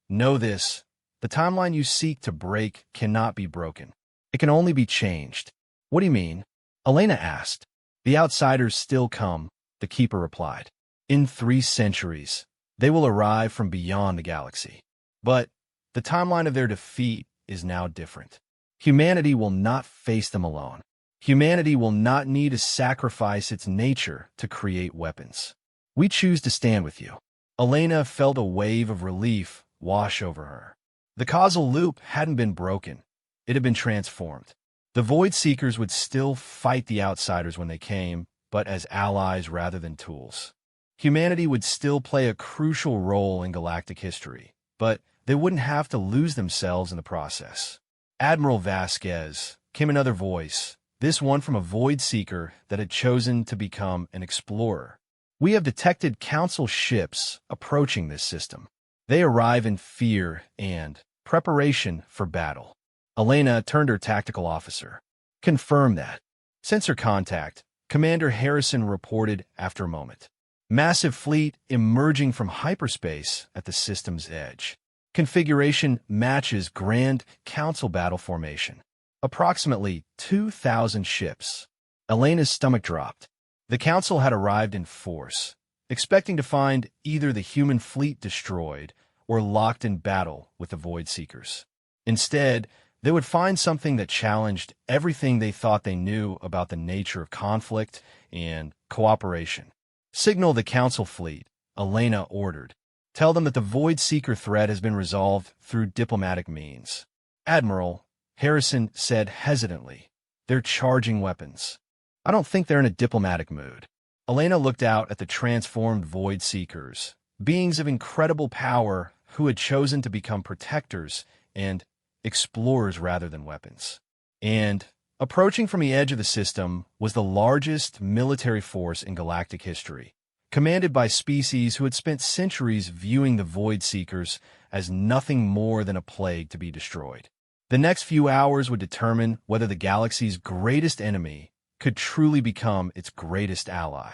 know this, the timeline you seek to break cannot be broken. It can only be changed. What do you mean? Elena asked. The outsiders still come, the keeper replied. In 3 centuries, they will arrive from beyond the galaxy. But the timeline of their defeat is now different. Humanity will not face them alone. Humanity will not need to sacrifice its nature to create weapons. We choose to stand with you. Elena felt a wave of relief wash over her. The causal loop hadn't been broken. It had been transformed. The Void Seekers would still fight the Outsiders when they came, but as allies rather than tools. Humanity would still play a crucial role in galactic history, but they wouldn't have to lose themselves in the process. Admiral Vasquez, came another voice, this one from a Void Seeker that had chosen to become an explorer. We have detected Council ships approaching this system. They arrive in fear and preparation for battle. Elena turned her tactical officer. Confirm that. Sensor contact, Commander Harrison reported after a moment. Massive fleet emerging from hyperspace at the system's edge. Configuration matches Grand Council battle formation. Approximately 2,000 ships. Elena's stomach dropped. The Council had arrived in force, expecting to find either the human fleet destroyed or locked in battle with the Void Seekers. Instead, they would find something that challenged everything they thought they knew about the nature of conflict and cooperation. Signal the Council fleet, Elena ordered. Tell them that the Void Seeker threat has been resolved through diplomatic means. Admiral, Harrison said hesitantly, they're charging weapons. I don't think they're in a diplomatic mood. Elena looked out at the transformed Void Seekers, beings of incredible power who had chosen to become protectors and explorers rather than weapons. And approaching from the edge of the system was the largest military force in galactic history, commanded by species who had spent centuries viewing the Void Seekers as nothing more than a plague to be destroyed. The next few hours would determine whether the galaxy's greatest enemy could truly become its greatest ally.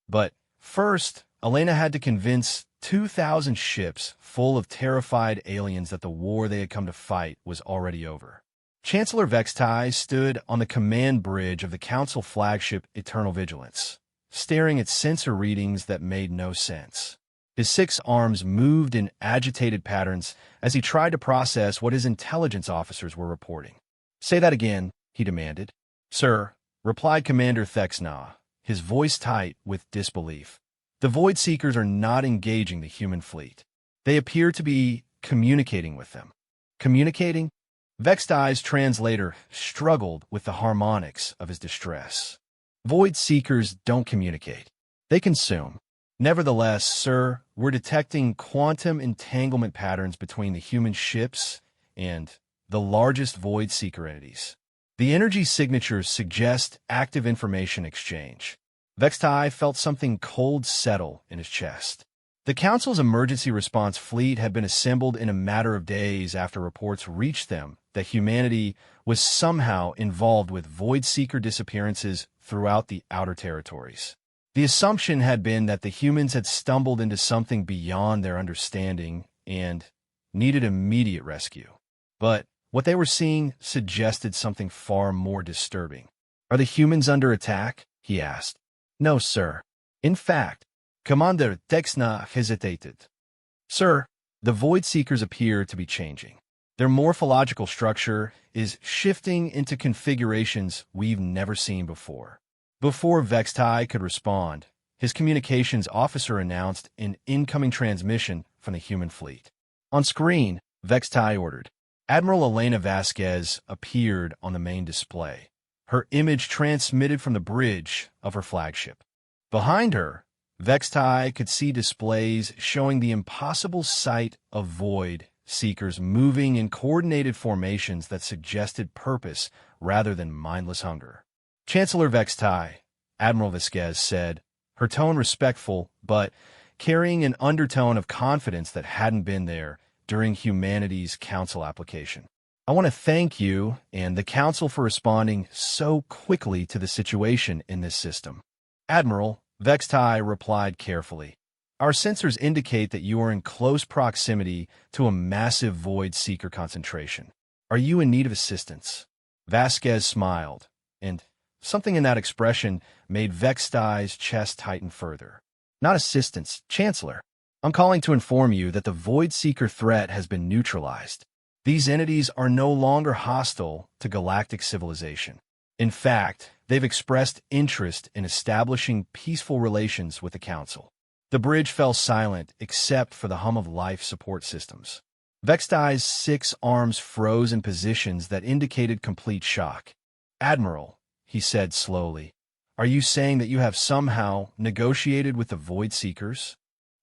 But first, Elena had to convince 2,000 ships full of terrified aliens that the war they had come to fight was already over. Chancellor Vextai stood on the command bridge of the Council flagship Eternal Vigilance, staring at sensor readings that made no sense. His 6 arms moved in agitated patterns as he tried to process what his intelligence officers were reporting. Say that again, he demanded. Sir, replied Commander Thexna, his voice tight with disbelief. The Void Seekers are not engaging the human fleet. They appear to be communicating with them. Communicating? Vextai's translator struggled with the harmonics of his distress. Void Seekers don't communicate. They consume. Nevertheless, sir, we're detecting quantum entanglement patterns between the human ships and the largest Void Seeker entities. The energy signatures suggest active information exchange. Vextai felt something cold settle in his chest. The Council's emergency response fleet had been assembled in a matter of days after reports reached them that humanity was somehow involved with Void Seeker disappearances throughout the outer territories. The assumption had been that the humans had stumbled into something beyond their understanding and needed immediate rescue. But what they were seeing suggested something far more disturbing. Are the humans under attack? He asked. No, sir. In fact, Commander Texna hesitated. Sir, the Void Seekers appear to be changing. Their morphological structure is shifting into configurations we've never seen before. Before Vextai could respond, his communications officer announced an incoming transmission from the human fleet. On screen, Vextai ordered. Admiral Elena Vasquez appeared on the main display, her image transmitted from the bridge of her flagship. Behind her, Vextai could see displays showing the impossible sight of Void Seekers moving in coordinated formations that suggested purpose rather than mindless hunger. Chancellor Vextai, Admiral Vasquez said, her tone respectful, but carrying an undertone of confidence that hadn't been there during humanity's Council application. I want to thank you and the Council for responding so quickly to the situation in this system. Admiral, Vextai replied carefully. Our sensors indicate that you are in close proximity to a massive Void Seeker concentration. Are you in need of assistance? Vasquez smiled, and something in that expression made Vextai's chest tighten further. Not assistance, Chancellor. I'm calling to inform you that the Void Seeker threat has been neutralized. These entities are no longer hostile to galactic civilization. In fact, they've expressed interest in establishing peaceful relations with the Council. The bridge fell silent except for the hum of life support systems. Vextai's 6 arms froze in positions that indicated complete shock. "Admiral," he said slowly, "are you saying that you have somehow negotiated with the Void Seekers?"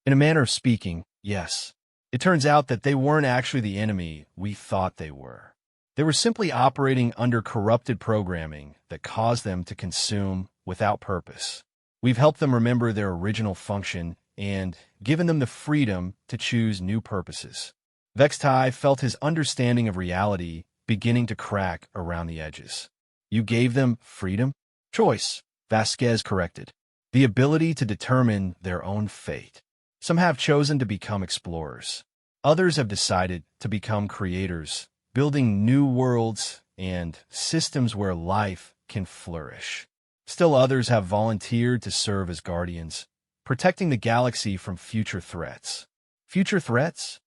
In a manner of speaking, yes. It turns out that they weren't actually the enemy we thought they were. They were simply operating under corrupted programming that caused them to consume without purpose. We've helped them remember their original function and given them the freedom to choose new purposes. Vextai felt his understanding of reality beginning to crack around the edges. "You gave them freedom?" "Choice," Vasquez corrected. "The ability to determine their own fate. Some have chosen to become explorers. Others have decided to become creators, building new worlds and systems where life can flourish. Still others have volunteered to serve as guardians, protecting the galaxy from future threats." Future threats?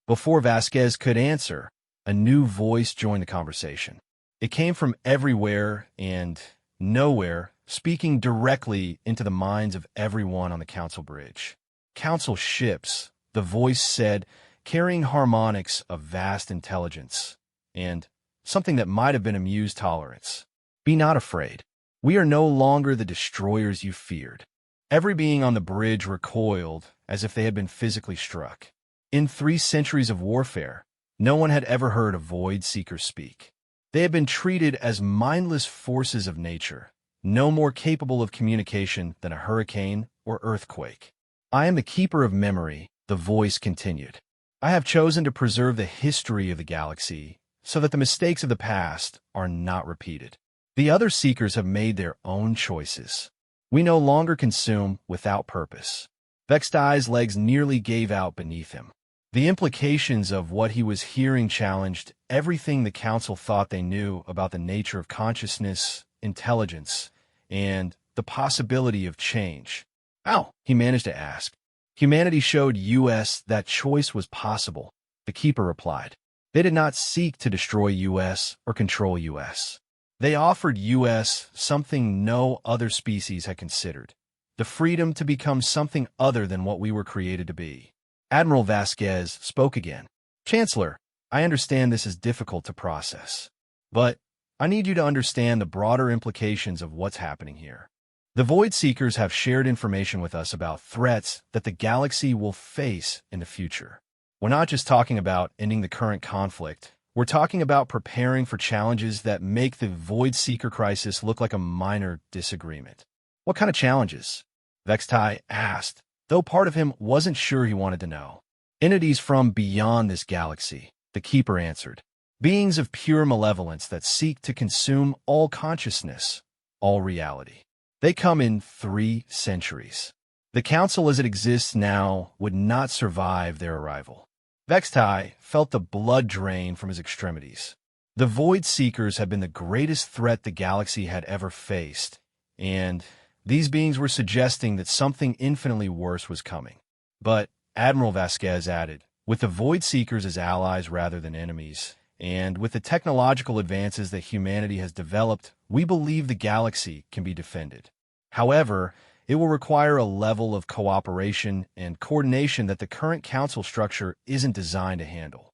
Before Vasquez could answer, a new voice joined the conversation. It came from everywhere and nowhere, speaking directly into the minds of everyone on the Council bridge. "Council ships," the voice said, carrying harmonics of vast intelligence, and something that might have been amused tolerance. "Be not afraid. We are no longer the destroyers you feared." Every being on the bridge recoiled as if they had been physically struck. In 3 centuries of warfare, no one had ever heard a Void Seeker speak. They had been treated as mindless forces of nature, no more capable of communication than a hurricane or earthquake. "I am the keeper of memory," the voice continued. "I have chosen to preserve the history of the galaxy so that the mistakes of the past are not repeated. The other seekers have made their own choices. We no longer consume without purpose." Vextai's legs nearly gave out beneath him. The implications of what he was hearing challenged everything the Council thought they knew about the nature of consciousness, intelligence, and the possibility of change. "How?" he managed to ask. "Humanity showed US that choice was possible," the Keeper replied. "They did not seek to destroy US or control US. They offered US something no other species had considered, the freedom to become something other than what we were created to be." Admiral Vasquez spoke again. "Chancellor, I understand this is difficult to process, but I need you to understand the broader implications of what's happening here. The Void Seekers have shared information with us about threats that the galaxy will face in the future. We're not just talking about ending the current conflict. We're talking about preparing for challenges that make the Void Seeker crisis look like a minor disagreement." "What kind of challenges?" Vextai asked, though part of him wasn't sure he wanted to know. "Entities from beyond this galaxy," the Keeper answered. "Beings of pure malevolence that seek to consume all consciousness, all reality. They come in 3 centuries. The Council as it exists now would not survive their arrival." Vextai felt the blood drain from his extremities. The Void Seekers had been the greatest threat the galaxy had ever faced, and these beings were suggesting that something infinitely worse was coming. But, Admiral Vasquez added, with the Void Seekers as allies rather than enemies, and with the technological advances that humanity has developed, we believe the galaxy can be defended. However, it will require a level of cooperation and coordination that the current Council structure isn't designed to handle.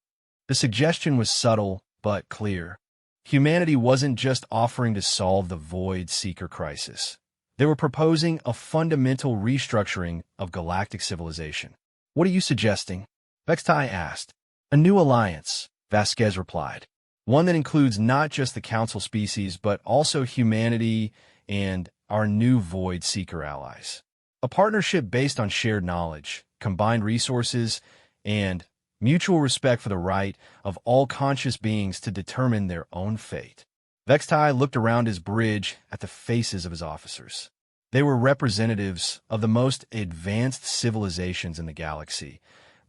The suggestion was subtle but clear. Humanity wasn't just offering to solve the Void Seeker crisis. They were proposing a fundamental restructuring of galactic civilization. "What are you suggesting?" Vextai asked. "A new alliance," Vasquez replied. "One that includes not just the Council species, but also humanity and our new Void Seeker allies. A partnership based on shared knowledge, combined resources, and mutual respect for the right of all conscious beings to determine their own fate." Vextai looked around his bridge at the faces of his officers. They were representatives of the most advanced civilizations in the galaxy,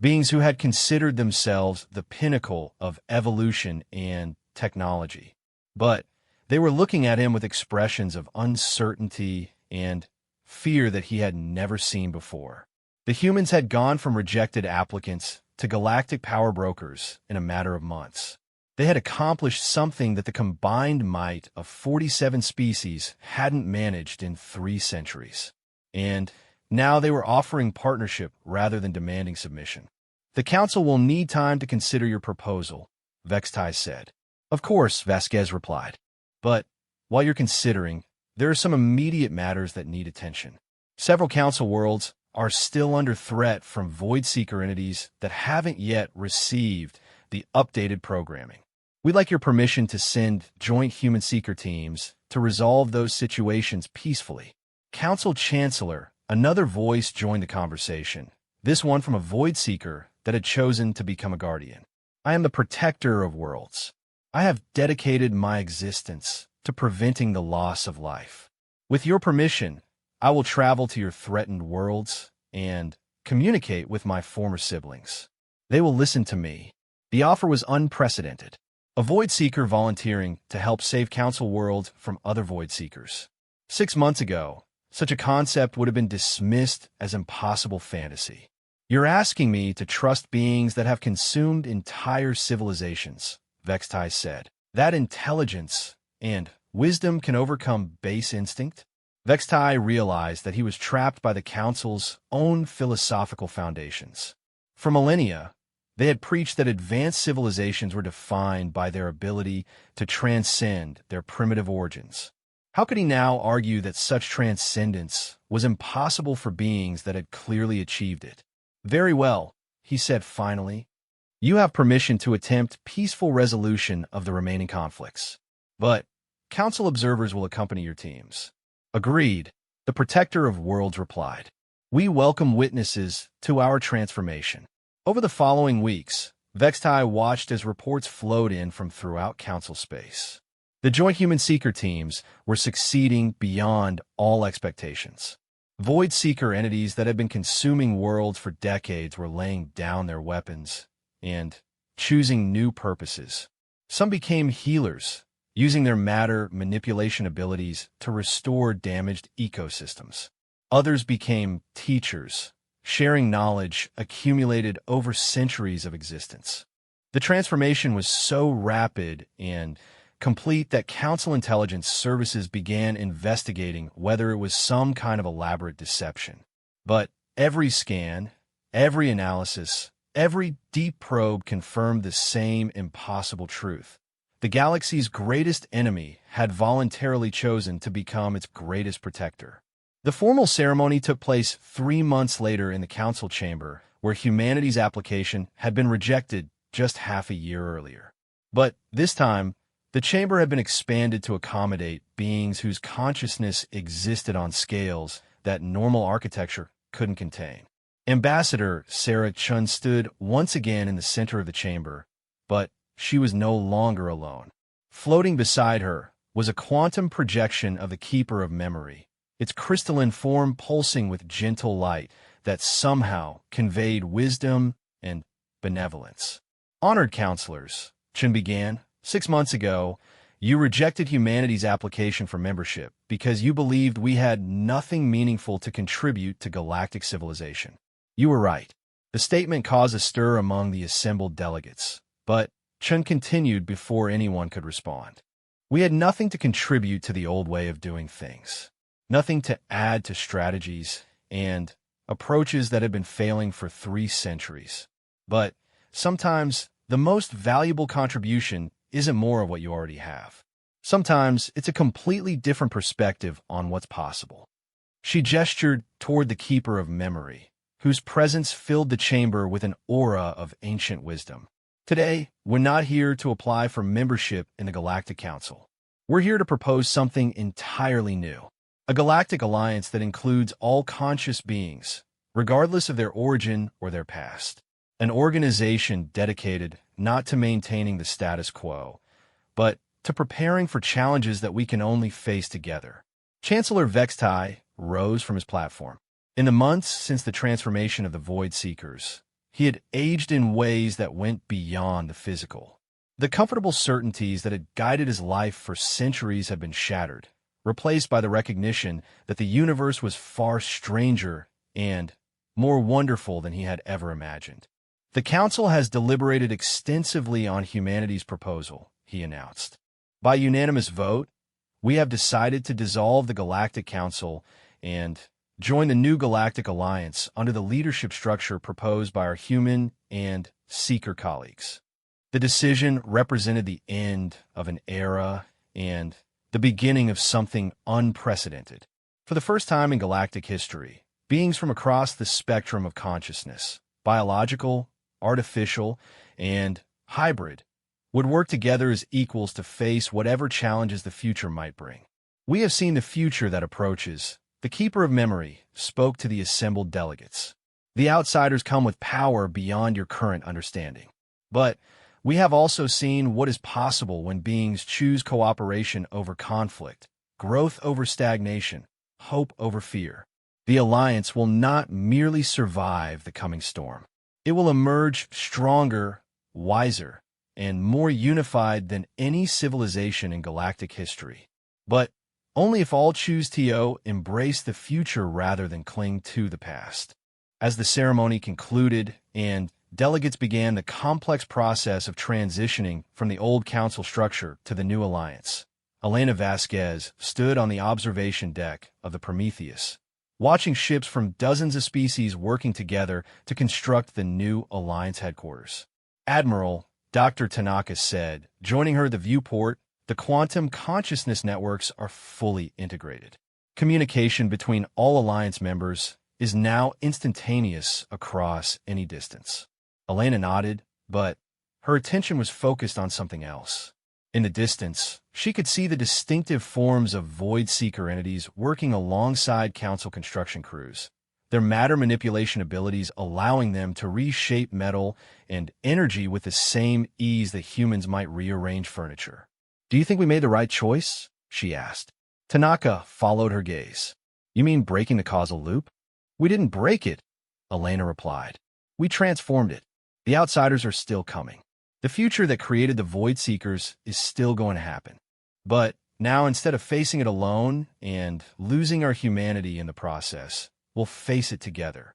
beings who had considered themselves the pinnacle of evolution and technology. But they were looking at him with expressions of uncertainty and fear that he had never seen before. The humans had gone from rejected applicants to galactic power brokers in a matter of months. They had accomplished something that the combined might of 47 species hadn't managed in 3 centuries. And now they were offering partnership rather than demanding submission. The Council will need time to consider your proposal, Vextai said. Of course, Vasquez replied. But while you're considering, there are some immediate matters that need attention. Several Council worlds are still under threat from Void Seeker entities that haven't yet received the updated programming. We'd like your permission to send joint human seeker teams to resolve those situations peacefully. Council Chancellor, another voice, joined the conversation, this one from a Void Seeker that had chosen to become a guardian. I am the protector of worlds. I have dedicated my existence to preventing the loss of life. With your permission, I will travel to your threatened worlds and communicate with my former siblings. They will listen to me. The offer was unprecedented. A Void Seeker volunteering to help save Council World from other Void Seekers. 6 months ago, such a concept would have been dismissed as impossible fantasy. You're asking me to trust beings that have consumed entire civilizations, Vextai said. That intelligence and wisdom can overcome base instinct? Vextai realized that he was trapped by the Council's own philosophical foundations. For millennia, they had preached that advanced civilizations were defined by their ability to transcend their primitive origins. How could he now argue that such transcendence was impossible for beings that had clearly achieved it? Very well, he said finally. You have permission to attempt peaceful resolution of the remaining conflicts. But Council observers will accompany your teams. Agreed, the Protector of Worlds replied. We welcome witnesses to our transformation. Over the following weeks, Vextai watched as reports flowed in from throughout Council space. The joint human seeker teams were succeeding beyond all expectations. Void Seeker entities that had been consuming worlds for decades were laying down their weapons and choosing new purposes. Some became healers, using their matter manipulation abilities to restore damaged ecosystems. Others became teachers, sharing knowledge accumulated over centuries of existence. The transformation was so rapid and complete that Council intelligence services began investigating whether it was some kind of elaborate deception. But every scan, every analysis, every deep probe confirmed the same impossible truth. The galaxy's greatest enemy had voluntarily chosen to become its greatest protector. The formal ceremony took place 3 months later in the Council chamber, where humanity's application had been rejected just half a year earlier. But this time, the chamber had been expanded to accommodate beings whose consciousness existed on scales that normal architecture couldn't contain. Ambassador Sarah Chun stood once again in the center of the chamber, but she was no longer alone. Floating beside her was a quantum projection of the Keeper of Memory, its crystalline form pulsing with gentle light that somehow conveyed wisdom and benevolence. Honored counselors, Chun began, 6 months ago, you rejected humanity's application for membership because you believed we had nothing meaningful to contribute to galactic civilization. You were right. The statement caused a stir among the assembled delegates, but Chun continued before anyone could respond. We had nothing to contribute to the old way of doing things. Nothing to add to strategies and approaches that had been failing for 3 centuries. But sometimes the most valuable contribution isn't more of what you already have. Sometimes it's a completely different perspective on what's possible. She gestured toward the Keeper of Memory, whose presence filled the chamber with an aura of ancient wisdom. Today, we're not here to apply for membership in the Galactic Council. We're here to propose something entirely new. A galactic alliance that includes all conscious beings, regardless of their origin or their past. An organization dedicated not to maintaining the status quo, but to preparing for challenges that we can only face together. Chancellor Vextai rose from his platform. In the months since the transformation of the Void Seekers, he had aged in ways that went beyond the physical. The comfortable certainties that had guided his life for centuries had been shattered, replaced by the recognition that the universe was far stranger and more wonderful than he had ever imagined. The Council has deliberated extensively on humanity's proposal, he announced. By unanimous vote, we have decided to dissolve the Galactic Council and join the new Galactic Alliance under the leadership structure proposed by our human and seeker colleagues. The decision represented the end of an era and the beginning of something unprecedented. For the first time in galactic history, beings from across the spectrum of consciousness, biological, artificial, and hybrid, would work together as equals to face whatever challenges the future might bring. We have seen the future that approaches. The Keeper of Memory spoke to the assembled delegates. The outsiders come with power beyond your current understanding. But we have also seen what is possible when beings choose cooperation over conflict, growth over stagnation, hope over fear. The Alliance will not merely survive the coming storm. It will emerge stronger, wiser, and more unified than any civilization in galactic history. But only if all choose to embrace the future rather than cling to the past. As the ceremony concluded and delegates began the complex process of transitioning from the old council structure to the new alliance, Elena Vasquez stood on the observation deck of the Prometheus, watching ships from dozens of species working together to construct the new alliance headquarters. Admiral Dr. Tanaka said, joining her at the viewport, the quantum consciousness networks are fully integrated. Communication between all alliance members is now instantaneous across any distance. Elena nodded, but her attention was focused on something else. In the distance, she could see the distinctive forms of void seeker entities working alongside council construction crews, their matter manipulation abilities allowing them to reshape metal and energy with the same ease that humans might rearrange furniture. "Do you think we made the right choice?" she asked. Tanaka followed her gaze. "You mean breaking the causal loop?" "We didn't break it," Elena replied. "We transformed it. The outsiders are still coming. The future that created the Void Seekers is still going to happen. But now, instead of facing it alone and losing our humanity in the process, we'll face it together.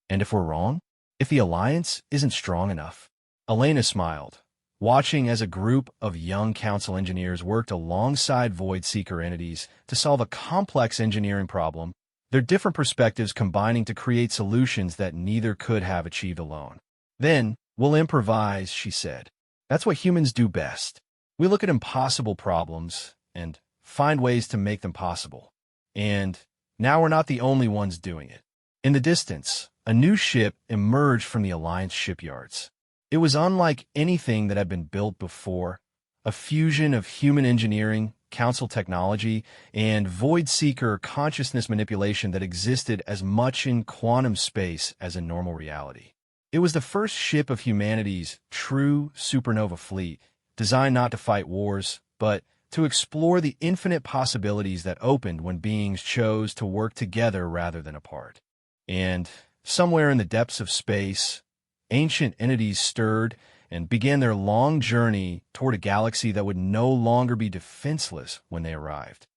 And if we're wrong? If the Alliance isn't strong enough?" Elena smiled, watching as a group of young council engineers worked alongside Void Seeker entities to solve a complex engineering problem, their different perspectives combining to create solutions that neither could have achieved alone. "Then, we'll improvise," she said. "That's what humans do best. We look at impossible problems and find ways to make them possible. And now we're not the only ones doing it." In the distance, a new ship emerged from the Alliance shipyards. It was unlike anything that had been built before, a fusion of human engineering, council technology, and void seeker consciousness manipulation that existed as much in quantum space as in normal reality. It was the first ship of humanity's true supernova fleet, designed not to fight wars, but to explore the infinite possibilities that opened when beings chose to work together rather than apart. And somewhere in the depths of space, ancient entities stirred and began their long journey toward a galaxy that would no longer be defenseless when they arrived.